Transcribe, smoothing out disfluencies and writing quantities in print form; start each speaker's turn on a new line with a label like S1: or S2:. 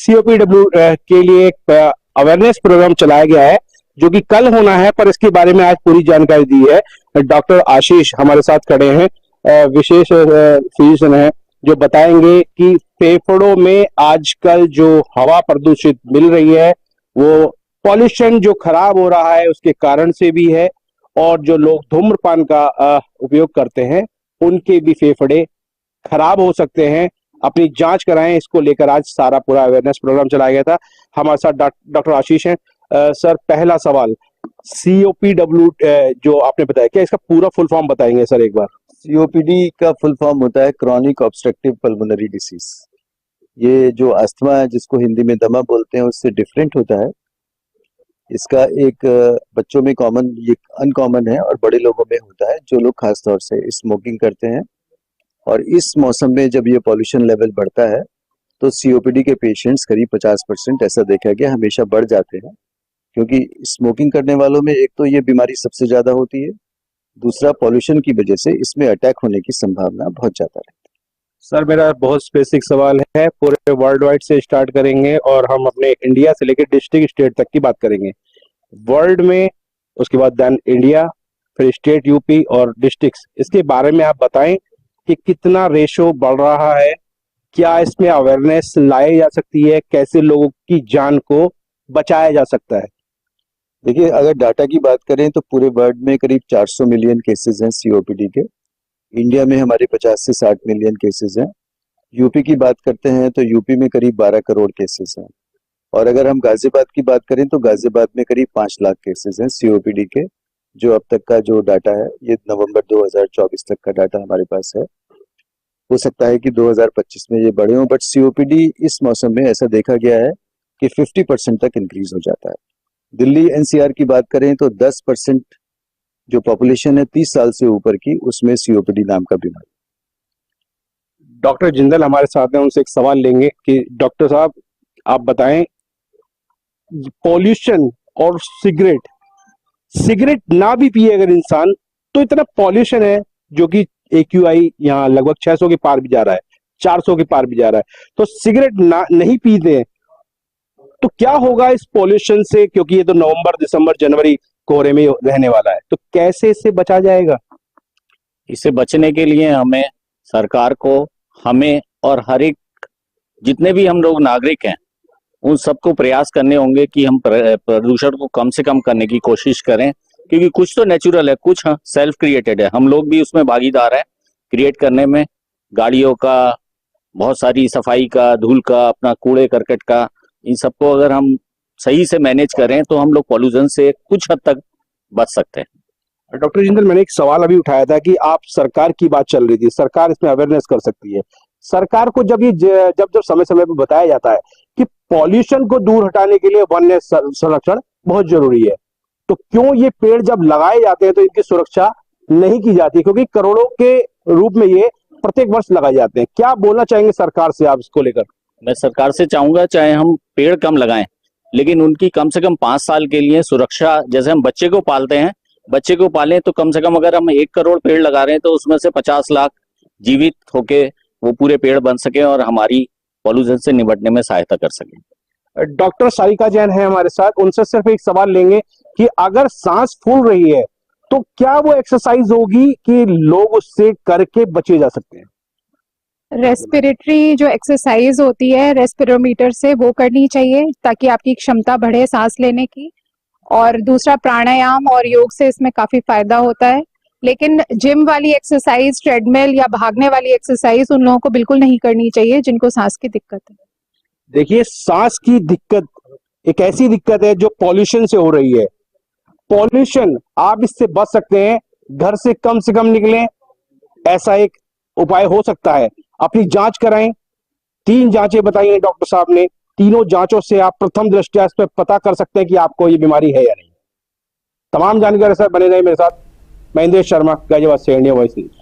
S1: सीओपीडब्ल्यू के लिए एक अवेयरनेस प्रोग्राम चलाया गया है जो कि कल होना है, पर इसके बारे में आज पूरी जानकारी दी है डॉक्टर आशीष हमारे साथ खड़े हैं, विशेष फिजिशियन है, जो बताएंगे कि फेफड़ों में आजकल जो हवा प्रदूषित मिल रही है वो पॉल्यूशन जो खराब हो रहा है उसके कारण से भी है, और जो लोग धूम्रपान का उपयोग करते हैं उनके भी फेफड़े खराब हो सकते हैं। अपनी जांच कराएं, इसको लेकर आज सारा पूरा अवेयरनेस प्रोग्राम चलाया गया था। हमारे साथ डॉक्टर आशीष हैं। सर, पहला सवाल, सीओपीडब्ल्यू जो आपने बताया, क्या इसका पूरा फुल फॉर्म बताएंगे सर एक बार?
S2: सीओपीडी का फुल फॉर्म होता है क्रॉनिक ऑब्स्ट्रक्टिव पल्मोनरी डिसीज। ये जो अस्थमा है, जिसको हिंदी में दमा बोलते हैं, उससे डिफरेंट होता है। इसका एक बच्चों में कॉमन, ये अनकॉमन है, और बड़े लोगों में होता है जो लोग खास तौर से स्मोकिंग करते हैं। और इस मौसम में जब ये पॉल्यूशन लेवल बढ़ता है तो सीओपीडी के पेशेंट्स करीब 50% ऐसा देखा गया हमेशा बढ़ जाते हैं, क्योंकि स्मोकिंग करने वालों में एक तो ये बीमारी सबसे ज्यादा होती है, दूसरा पॉल्यूशन की वजह से इसमें अटैक होने की संभावना बहुत ज्यादा रहती है।
S1: सर, मेरा बहुत स्पेसिफिक सवाल है, पूरे वर्ल्ड वाइड से स्टार्ट करेंगे और हम अपने इंडिया से लेकर डिस्ट्रिक्ट स्टेट तक की बात करेंगे। वर्ल्ड में, उसके बाद देन इंडिया, फिर स्टेट यूपी और डिस्ट्रिक्ट, इसके बारे में आप बताएं कि कितना रेशो बढ़ रहा है, क्या इसमें अवेयरनेस लाई जा सकती है, कैसे लोगों की जान को बचाया जा सकता है?
S2: देखिए, अगर डाटा की बात करें तो पूरे वर्ल्ड में करीब 400 मिलियन केसेस हैं सीओपीडी के। इंडिया में हमारे 50 से 60 मिलियन केसेस हैं। यूपी की बात करते हैं तो यूपी में करीब 12 करोड़ केसेस हैं। और अगर हम गाजियाबाद की बात करें तो गाजियाबाद में करीब 5 लाख केसेस हैं सीओपीडी के। जो अब तक का जो डाटा है, ये नवंबर 2024 तक का डाटा हमारे पास है। हो सकता है कि 2025 में ये बढ़े हों, बट सीओपीडी इस मौसम में ऐसा देखा गया है कि 50% तक इंक्रीज हो जाता है। दिल्ली एनसीआर की बात करें तो 10% जो पॉपुलेशन है 30 साल से ऊपर की, उसमें सीओपीडी नाम का बीमारी।
S1: डॉक्टर जिंदल हमारे साथ हैं, उनसे एक सवाल लेंगे कि डॉक्टर साहब, आप बताएं, पॉल्यूशन और सिगरेट ना भी पिए अगर इंसान, तो इतना पॉल्यूशन है जो कि AQI यहाँ लगभग 600 के पार भी जा रहा है, 400 के पार भी जा रहा है, तो सिगरेट ना नहीं पीते तो क्या होगा इस पॉल्यूशन से? क्योंकि ये तो नवंबर, दिसंबर, जनवरी कोहरे में रहने वाला है, तो कैसे इससे बचा जाएगा?
S3: इससे बचने के लिए हमें, सरकार को, हमें और हर एक जितने भी हम लोग नागरिक हैं उन सबको प्रयास करने होंगे कि हम प्रदूषण को कम से कम करने की कोशिश करें, क्योंकि कुछ तो नेचुरल है, कुछ सेल्फ क्रिएटेड है। हम लोग भी उसमें भागीदार हैं क्रिएट करने में। गाड़ियों का, बहुत सारी सफाई का, धूल का, अपना कूड़े करकट का, इन सबको अगर हम सही से मैनेज करें तो हम लोग पॉल्यूशन से कुछ हद तक बच सकते हैं।
S1: डॉक्टर जिंदल, मैंने एक सवाल अभी उठाया था कि आप सरकार की बात चल रही थी, सरकार इसमें अवेयरनेस कर सकती है। सरकार को जब जब समय समय पर बताया जाता है कि पॉल्यूशन को दूर हटाने के लिए वन्य संरक्षण बहुत जरूरी है, तो क्यों ये पेड़ जब लगाए जाते हैं तो इनकी सुरक्षा नहीं की जाती? क्योंकि करोड़ों के रूप में ये प्रत्येक वर्ष लगाए जाते हैं। क्या बोलना चाहेंगे सरकार से आप इसको लेकर?
S3: मैं सरकार से चाहूंगा, चाहे हम पेड़ कम लगाएं, लेकिन उनकी कम से कम 5 साल के लिए सुरक्षा, जैसे हम बच्चे को पालते हैं, बच्चे को पालें तो कम से कम अगर हम 1 करोड़ पेड़ लगा रहे हैं तो उसमें से 50 लाख जीवित होके वो पूरे पेड़ बन सके और हमारी पॉल्यूशन से निपटने में सहायता कर सके।
S1: डॉक्टर सारिका जैन है हमारे साथ, उनसे सिर्फ एक सवाल लेंगे कि अगर सांस फूल रही है तो क्या वो एक्सरसाइज होगी कि लोग उससे करके बचे जा सकते हैं?
S4: रेस्पिरेटरी जो एक्सरसाइज होती है रेस्पिरोमीटर से, वो करनी चाहिए ताकि आपकी क्षमता बढ़े सांस लेने की। और दूसरा, प्राणायाम और योग से इसमें काफी फायदा होता है। लेकिन जिम वाली एक्सरसाइज, ट्रेडमिल या भागने वाली एक्सरसाइज उन लोगों को बिल्कुल नहीं करनी चाहिए जिनको सांस की दिक्कत है।
S1: देखिए, सांस की दिक्कत एक ऐसी दिक्कत है जो पॉल्यूशन से हो रही है। पॉल्यूशन, आप इससे बच सकते हैं, घर से कम निकलें, ऐसा एक उपाय हो सकता है। अपनी जांच कराएं। 3 जांचें बताई हैं डॉक्टर साहब ने, तीनों जांचों से आप प्रथम दृष्टया इस पर पता कर सकते हैं कि आपको ये बीमारी है या नहीं। तमाम जानकारी सर बने रहे मेरे साथ। मैं इंद्रेश शर्मा, गाजियाबाद से, इंडिया वॉइस न्यूज।